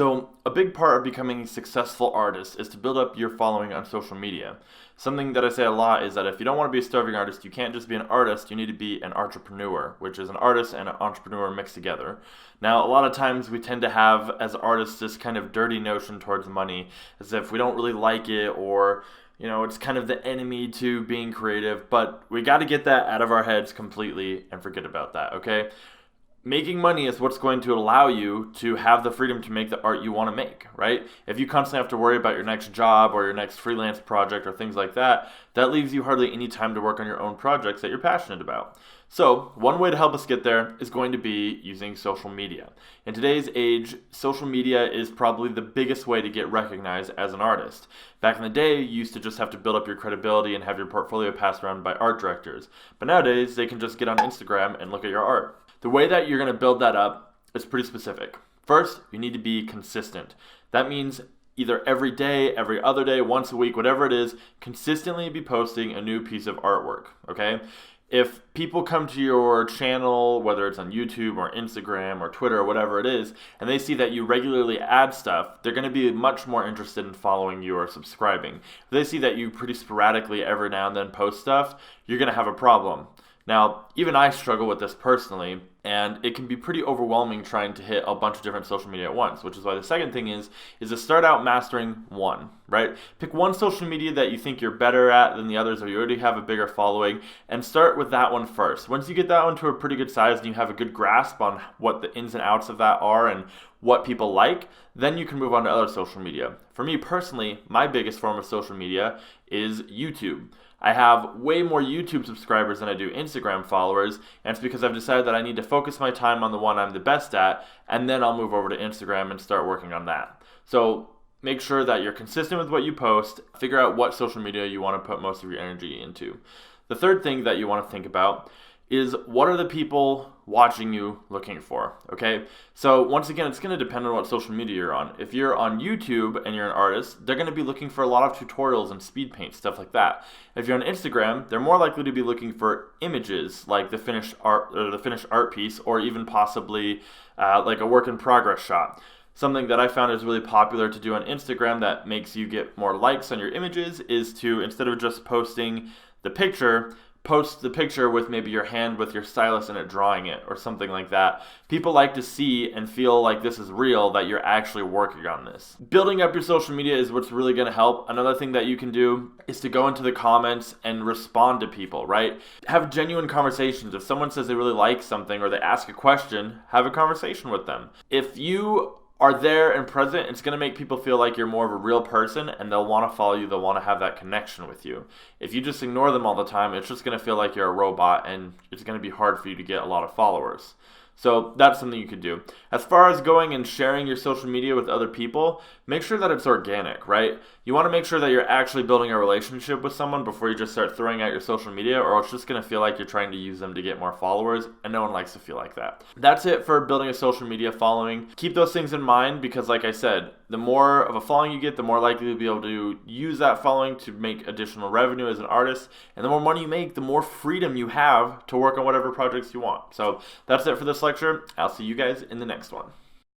So a big part of becoming a successful artist is to build up your following on social media. Something that I say a lot is that if you don't want to be a starving artist, you can't just be an artist, you need to be an entrepreneur, which is an artist and an entrepreneur mixed together. Now, a lot of times we tend to have, as artists, this kind of dirty notion towards money, as if we don't really like it or it's kind of the enemy to being creative, but we got to get that out of our heads completely and forget about that, okay? Making money is what's going to allow you to have the freedom to make the art you want to make, right? If you constantly have to worry about your next job or your next freelance project or things like that, that leaves you hardly any time to work on your own projects that you're passionate about. So, one way to help us get there is going to be using social media. In today's age, social media is probably the biggest way to get recognized as an artist. Back in the day, you used to just have to build up your credibility and have your portfolio passed around by art directors. But nowadays, they can just get on Instagram and look at your art. The way that you're going to build that up is pretty specific. First, you need to be consistent. That means either every day, every other day, once a week, whatever it is, consistently be posting a new piece of artwork, okay? If people come to your channel, whether it's on YouTube or Instagram or Twitter or whatever it is, and they see that you regularly add stuff, they're going to be much more interested in following you or subscribing. If they see that you pretty sporadically every now and then post stuff, you're going to have a problem. Now, even I struggle with this personally, and it can be pretty overwhelming trying to hit a bunch of different social media at once, which is why the second thing is to start out mastering one, right? Pick one social media that you think you're better at than the others, or you already have a bigger following, and start with that one first. Once you get that one to a pretty good size and you have a good grasp on what the ins and outs of that are and what people like, then you can move on to other social media. For me personally, my biggest form of social media is YouTube. I have way more YouTube subscribers than I do Instagram followers, and it's because I've decided that I need to focus my time on the one I'm the best at, and then I'll move over to Instagram and start working on that. So make sure that you're consistent with what you post, figure out what social media you want to put most of your energy into. The third thing that you want to think about is what are the people watching you looking for, okay? So once again, it's going to depend on what social media you're on. If you're on YouTube and you're an artist, they're going to be looking for a lot of tutorials and speed paint, stuff like that. If you're on Instagram, they're more likely to be looking for images like the finished art piece, or even possibly like a work in progress shot. Something that I found is really popular to do on Instagram that makes you get more likes on your images is to, instead of just posting the picture, post the picture with maybe your hand with your stylus in it drawing it or something like that. People like to see and feel like this is real, that you're actually working on this. Building up your social media is what's really going to help. Another thing that you can do is to go into the comments and respond to people, right? Have genuine conversations. If someone says they really like something or they ask a question, have a conversation with them. If you are there and present, it's going to make people feel like you're more of a real person and they'll want to follow you, they'll want to have that connection with you. If you just ignore them all the time, it's just going to feel like you're a robot and it's going to be hard for you to get a lot of followers. So that's something you could do. As far as going and sharing your social media with other people, make sure that it's organic, right? You want to make sure that you're actually building a relationship with someone before you just start throwing out your social media, or it's just going to feel like you're trying to use them to get more followers, and no one likes to feel like that. That's it for building a social media following. Keep those things in mind because, like I said, the more of a following you get, the more likely you'll be able to use that following to make additional revenue as an artist, and the more money you make, the more freedom you have to work on whatever projects you want. So that's it for this lecture. I'll see you guys in the next one.